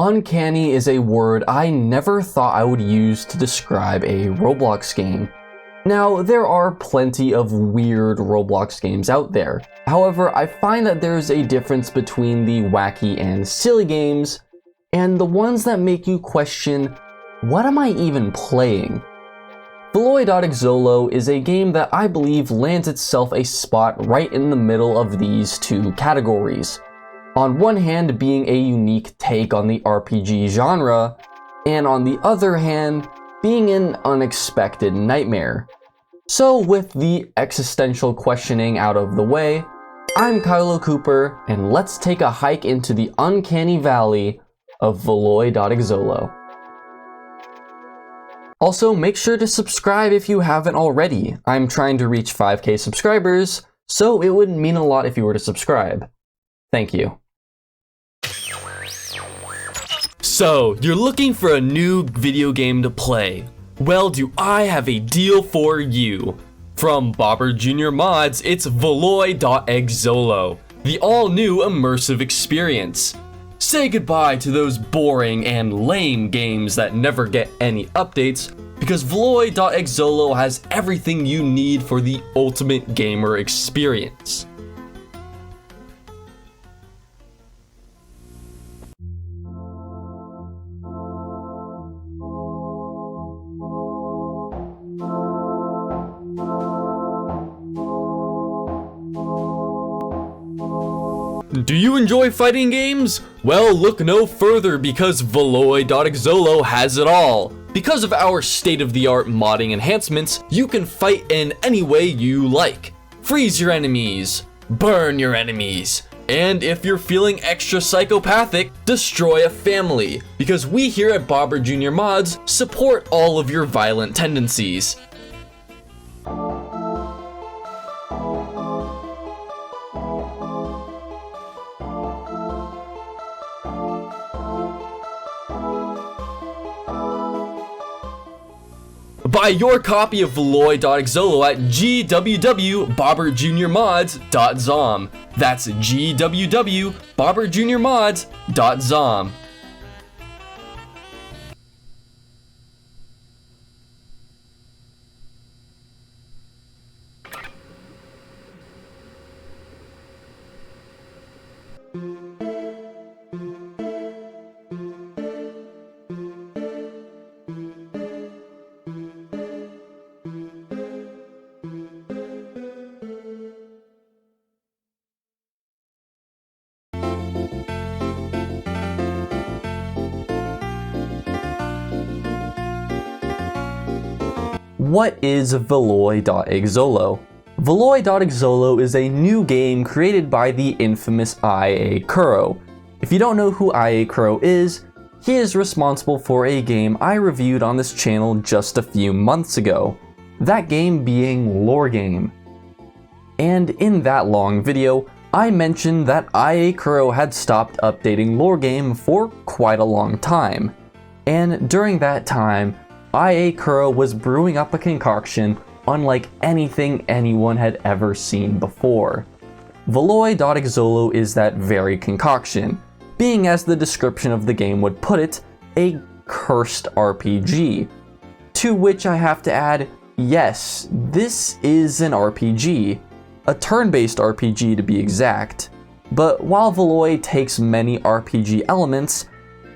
Uncanny is a word I never thought I would use to describe a Roblox game. Now, there are plenty of weird Roblox games out there. However, I find that there's a difference between the wacky and silly games and the ones that make you question, what am I even playing? Veloi.Xolo is a game that I believe lands itself a spot right in the middle of these two categories. On one hand, being a unique take on the RPG genre, and on the other hand, being an unexpected nightmare. So with the existential questioning out of the way, I'm Kylo Cooper, and let's take a hike into the uncanny valley of Veloi.Xolo. Also, make sure to subscribe if you haven't already. I'm trying to reach 5K subscribers, so it would mean a lot if you were to subscribe. Thank you. So, you're looking for a new video game to play? Well, do I have a deal for you. From Bobber Jr. Mods, it's Veloi.Xolo, the all-new immersive experience. Say goodbye to those boring and lame games that never get any updates, because Veloi.Xolo has everything you need for the ultimate gamer experience. Do you enjoy fighting games? Well, look no further because Veloi.Xolo has it all. Because of our state-of-the-art modding enhancements, you can fight in any way you like. Freeze your enemies, burn your enemies, and if you're feeling extra psychopathic, destroy a family. Because we here at Bobber Jr. Mods support all of your violent tendencies. Buy your copy of Veloi.Xolo at gwww.bobberjrmods.zom. That's gwww.bobberjrmods.zom. What is Veloi.Xolo? Veloi.Xolo is a new game created by the infamous Iakuro. If you don't know who Iakuro is, he is responsible for a game I reviewed on this channel just a few months ago, that game being Lore Game. And in that long video, I mentioned that Iakuro had stopped updating Lore Game for quite a long time, and during that time, Iakuro was brewing up a concoction unlike anything anyone had ever seen before. Veloi.Xolo is that very concoction, being, as the description of the game would put it, a cursed RPG. To which I have to add, yes, this is an RPG, a turn-based RPG to be exact. But while Veloi takes many RPG elements,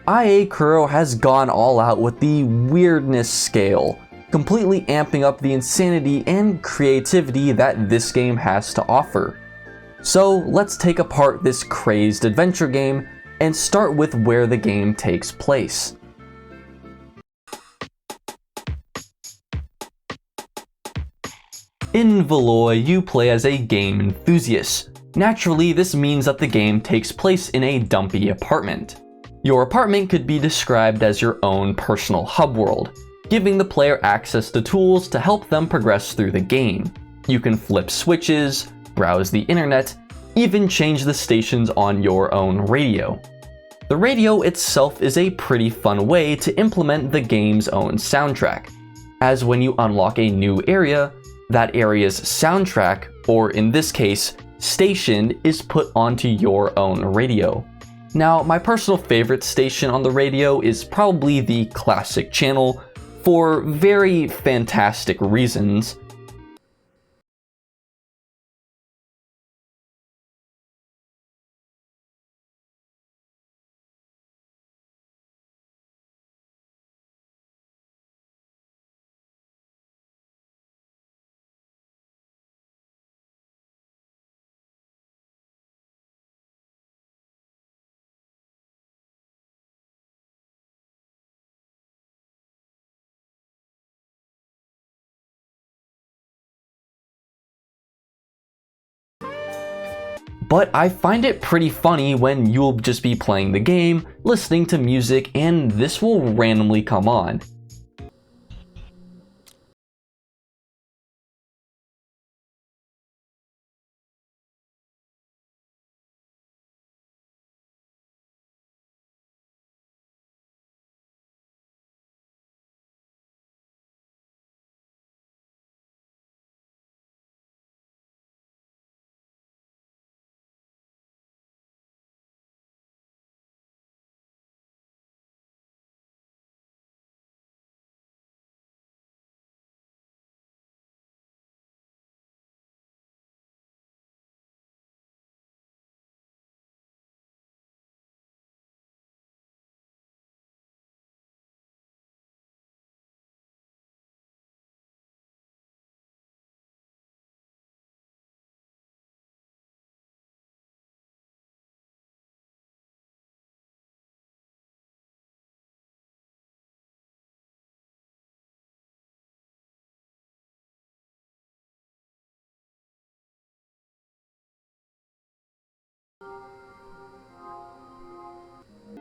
Iakuro has gone all out with the weirdness scale, completely amping up the insanity and creativity that this game has to offer. So let's take apart this crazed adventure game and start with where the game takes place. In Veloi, you play as a game enthusiast. Naturally, this means that the game takes place in a dumpy apartment. Your apartment could be described as your own personal hub world, giving the player access to tools to help them progress through the game. You can flip switches, browse the internet, even change the stations on your own radio. The radio itself is a pretty fun way to implement the game's own soundtrack, as when you unlock a new area, that area's soundtrack, or in this case, station, is put onto your own radio. Now, my personal favorite station on the radio is probably the classic channel for very fantastic reasons. But I find it pretty funny when you'll just be playing the game, listening to music, and this will randomly come on.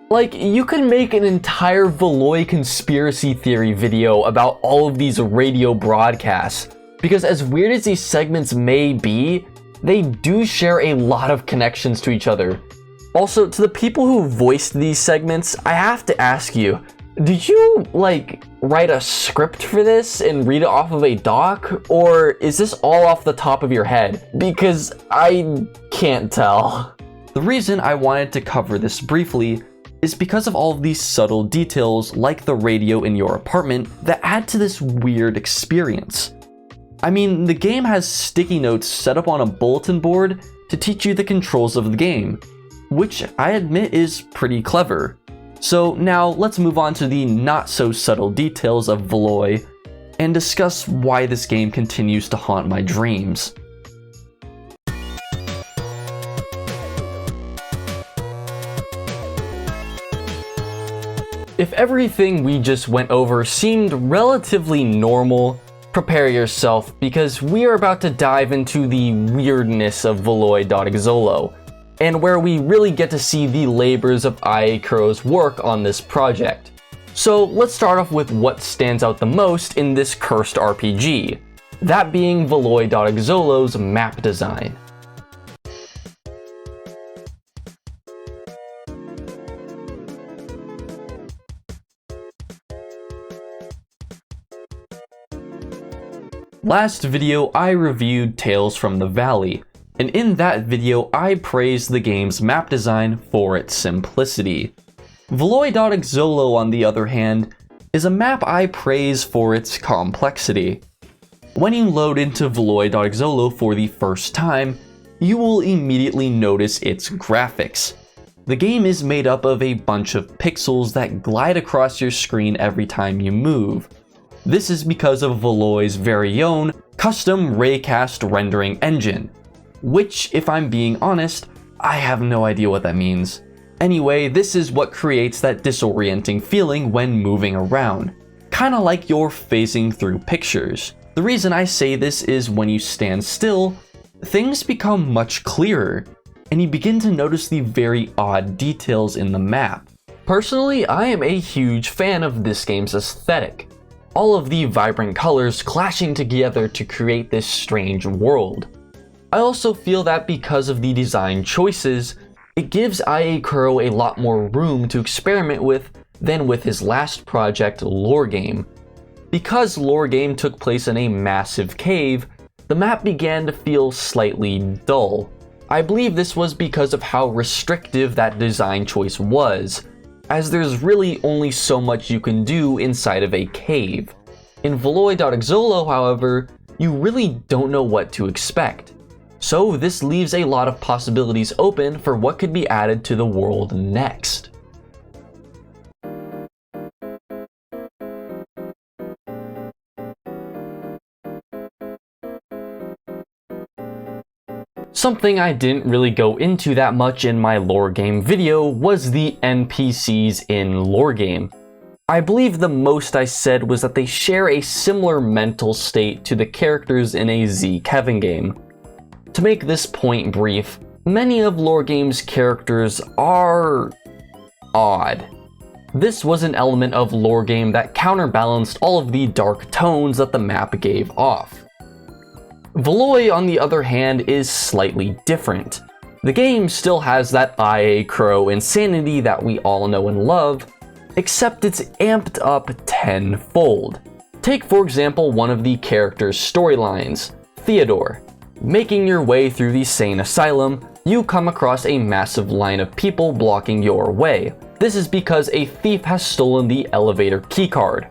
Like, you could make an entire Veloi conspiracy theory video about all of these radio broadcasts, because as weird as these segments may be, they do share a lot of connections to each other. Also, to the people who voiced these segments, I have to ask you, did you, like, write a script for this and read it off of a doc? Or is this all off the top of your head? Because I can't tell. The reason I wanted to cover this briefly is because of all of these subtle details like the radio in your apartment that add to this weird experience. I mean, the game has sticky notes set up on a bulletin board to teach you the controls of the game, which I admit is pretty clever. So now let's move on to the not so subtle details of Veloi and discuss why this game continues to haunt my dreams. If everything we just went over seemed relatively normal, prepare yourself because we are about to dive into the weirdness of Veloi.Xolo, and where we really get to see the labors of Iakuro's work on this project. So let's start off with what stands out the most in this cursed RPG, that being Veloi.Xolo's map design. Last video I reviewed Tales from the Valley, and in that video I praised the game's map design for its simplicity. Veloi.Xolo, on the other hand, is a map I praise for its complexity. When you load into Veloi.Xolo for the first time, you will immediately notice its graphics. The game is made up of a bunch of pixels that glide across your screen every time you move. This is because of Veloi's very own custom raycast rendering engine, which, if I'm being honest, I have no idea what that means. Anyway, this is what creates that disorienting feeling when moving around, kinda like you're phasing through pictures. The reason I say this is when you stand still, things become much clearer, and you begin to notice the very odd details in the map. Personally, I am a huge fan of this game's aesthetic. All of the vibrant colors clashing together to create this strange world. I also feel that because of the design choices, it gives Iakuro a lot more room to experiment with than with his last project, Lore Game. Because Lore Game took place in a massive cave, the map began to feel slightly dull. I believe this was because of how restrictive that design choice was, as there's really only so much you can do inside of a cave. In Veloi.Xolo, however, you really don't know what to expect. So this leaves a lot of possibilities open for what could be added to the world next. Something I didn't really go into that much in my lore game video was the NPCs in lore game. I believe the most I said was that they share a similar mental state to the characters in a Z Kevin game. To make this point brief, many of lore game's characters are odd. This was an element of lore game that counterbalanced all of the dark tones that the map gave off. Veloi, on the other hand, is slightly different. The game still has that Iakuro insanity that we all know and love, except it's amped up tenfold. Take for example one of the character's storylines, Theodore. Making your way through the sane asylum, you come across a massive line of people blocking your way. This is because a thief has stolen the elevator keycard.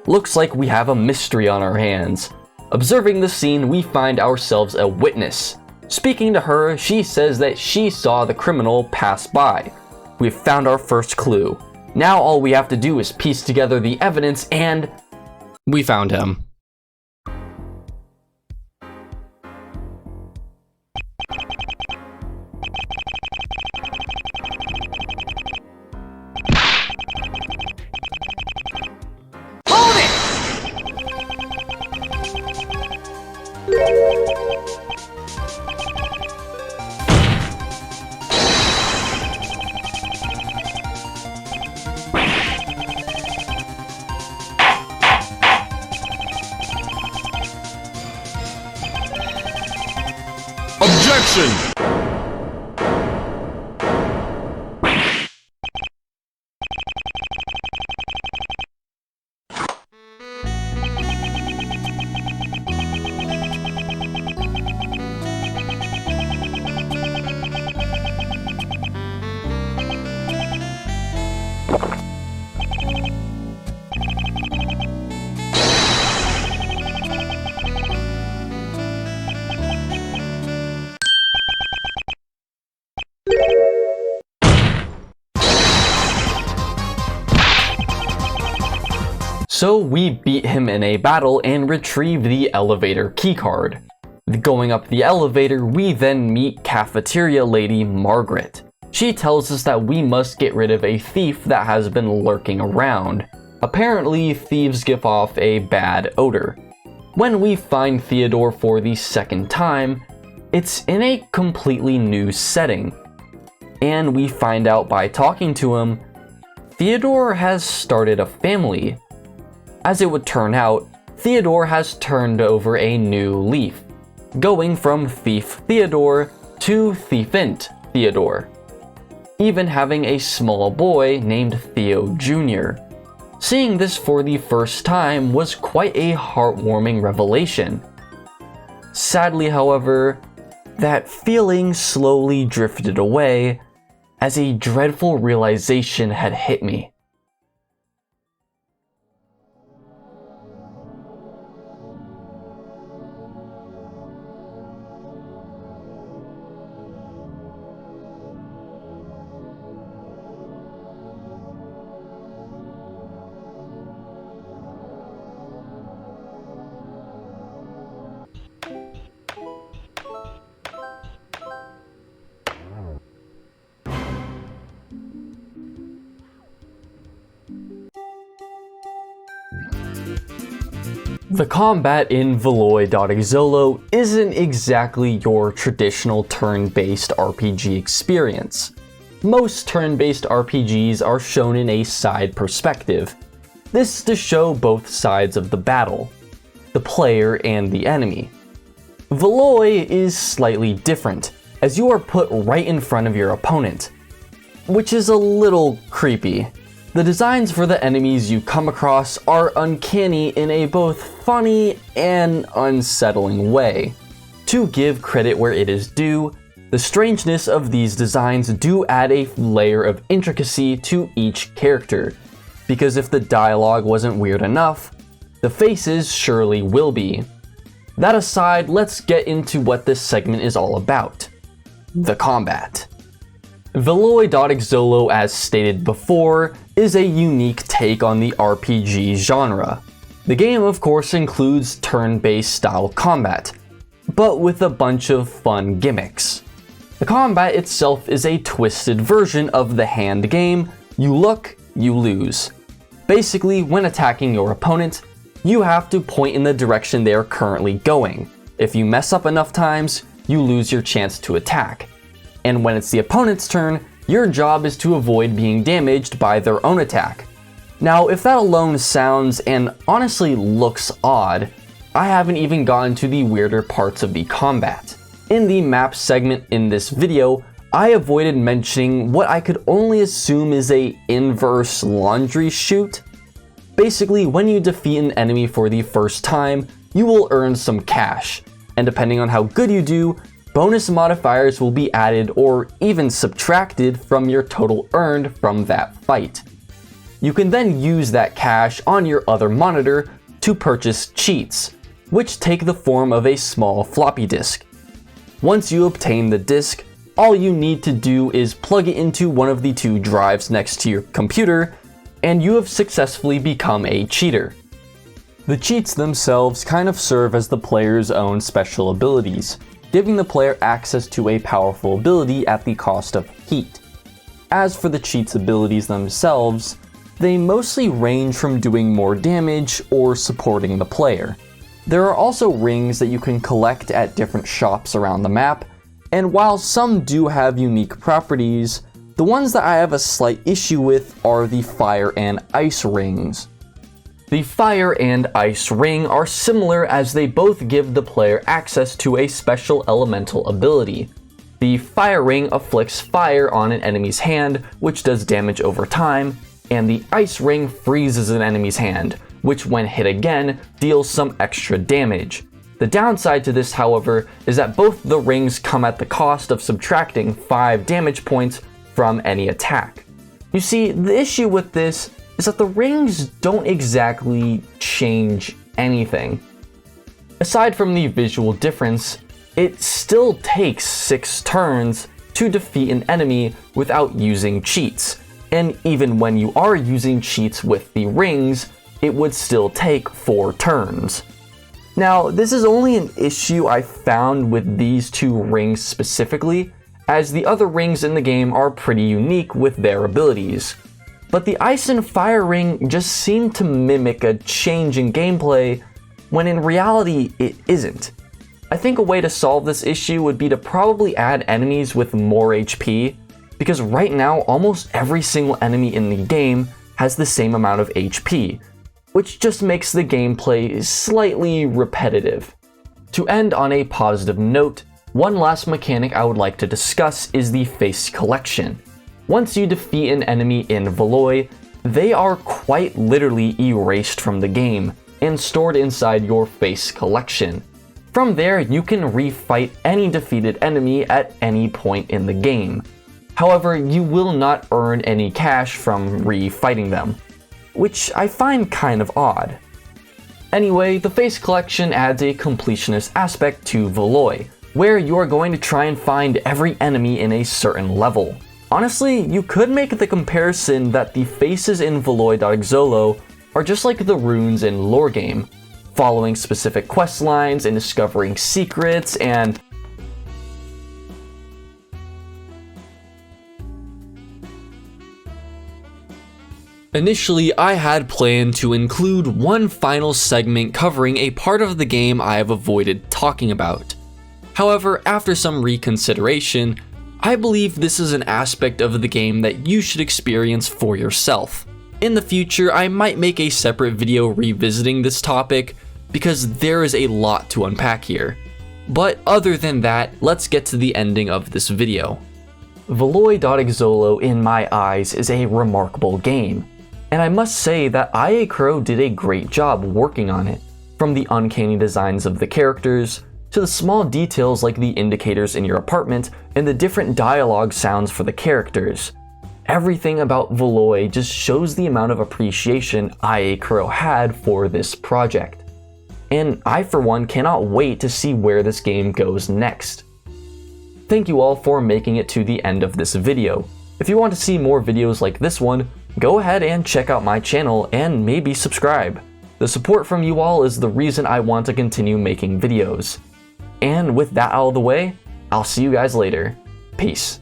Looks like we have a mystery on our hands. Observing the scene, we find ourselves a witness. Speaking to her, she says that she saw the criminal pass by. We've found our first clue. Now all we have to do is piece together the evidence and we found him. Objection! So we beat him in a battle and retrieve the elevator keycard. Going up the elevator, we then meet cafeteria lady Margaret. She tells us that we must get rid of a thief that has been lurking around. Apparently, thieves give off a bad odor. When we find Theodore for the second time, it's in a completely new setting. And we find out by talking to him, Theodore has started a family. As it would turn out, Theodore has turned over a new leaf, going from Thief Theodore to Thiefant Theodore, even having a small boy named Theo Jr. Seeing this for the first time was quite a heartwarming revelation. Sadly, however, that feeling slowly drifted away as a dreadful realization had hit me. The combat in Veloi.Xolo isn't exactly your traditional turn-based RPG experience. Most turn-based RPGs are shown in a side perspective. This is to show both sides of the battle, the player and the enemy. Veloi is slightly different, as you are put right in front of your opponent, which is a little creepy. The designs for the enemies you come across are uncanny in a both funny and unsettling way. To give credit where it is due, The strangeness of these designs do add a layer of intricacy to each character, because if the dialogue wasn't weird enough, the faces surely will be. That aside, let's get into what this segment is all about: the combat. Veloi.Xolo, as stated before, is a unique take on the RPG genre. The game of course includes turn-based style combat, but with a bunch of fun gimmicks. The combat itself is a twisted version of the hand game: you look, you lose. Basically, when attacking your opponent, you have to point in the direction they are currently going. If you mess up enough times, you lose your chance to attack. And when it's the opponent's turn, your job is to avoid being damaged by their own attack. Now, if that alone sounds and honestly looks odd, I haven't even gotten to the weirder parts of the combat. In the map segment in this video, I avoided mentioning what I could only assume is a inverse laundry chute. Basically, when you defeat an enemy for the first time, you will earn some cash, and depending on how good you do, bonus modifiers will be added or even subtracted from your total earned from that fight. You can then use that cash on your other monitor to purchase cheats, which take the form of a small floppy disk. Once you obtain the disk, all you need to do is plug it into one of the two drives next to your computer, and you have successfully become a cheater. The cheats themselves kind of serve as the player's own special abilities, giving the player access to a powerful ability at the cost of heat. As for the cheats' abilities themselves, they mostly range from doing more damage or supporting the player. There are also rings that you can collect at different shops around the map, and while some do have unique properties, the ones that I have a slight issue with are the fire and ice rings. The fire and ice ring are similar as they both give the player access to a special elemental ability. The fire ring afflicts fire on an enemy's hand, which does damage over time, and the ice ring freezes an enemy's hand, which when hit again deals some extra damage. The downside to this, however, is that both the rings come at the cost of subtracting 5 damage points from any attack. You see, the issue with this is that the rings don't exactly change anything. Aside from the visual difference, it still takes 6 turns to defeat an enemy without using cheats, and even when you are using cheats with the rings, it would still take 4 turns. Now, this is only an issue I found with these 2 rings specifically, as the other rings in the game are pretty unique with their abilities. But the ice and fire ring just seem to mimic a change in gameplay, when in reality it isn't. I think a way to solve this issue would be to probably add enemies with more HP, because right now almost every single enemy in the game has the same amount of HP, which just makes the gameplay slightly repetitive. To end on a positive note, one last mechanic I would like to discuss is the face collection. Once you defeat an enemy in Veloi, they are quite literally erased from the game and stored inside your face collection. From there, you can refight any defeated enemy at any point in the game. However, you will not earn any cash from refighting them, which I find kind of odd. Anyway, the face collection adds a completionist aspect to Veloi, where you are going to try and find every enemy in a certain level. Honestly, you could make the comparison that the faces in Veloi.Xolo are just like the runes in Lore Game, following specific quest lines and discovering secrets and Initially, I had planned to include one final segment covering a part of the game I have avoided talking about. However, after some reconsideration, I believe this is an aspect of the game that you should experience for yourself. In the future, I might make a separate video revisiting this topic, because there is a lot to unpack here. But other than that, let's get to the ending of this video. Veloi.Xolo, in my eyes, is a remarkable game, and I must say that Iakuro did a great job working on it, from the uncanny designs of the characters, to the small details like the indicators in your apartment and the different dialogue sounds for the characters. Everything about Veloi just shows the amount of appreciation Iakuro had for this project. And I for one cannot wait to see where this game goes next. Thank you all for making it to the end of this video. If you want to see more videos like this one, go ahead and check out my channel and maybe subscribe. The support from you all is the reason I want to continue making videos. And with that out of the way, I'll see you guys later. Peace.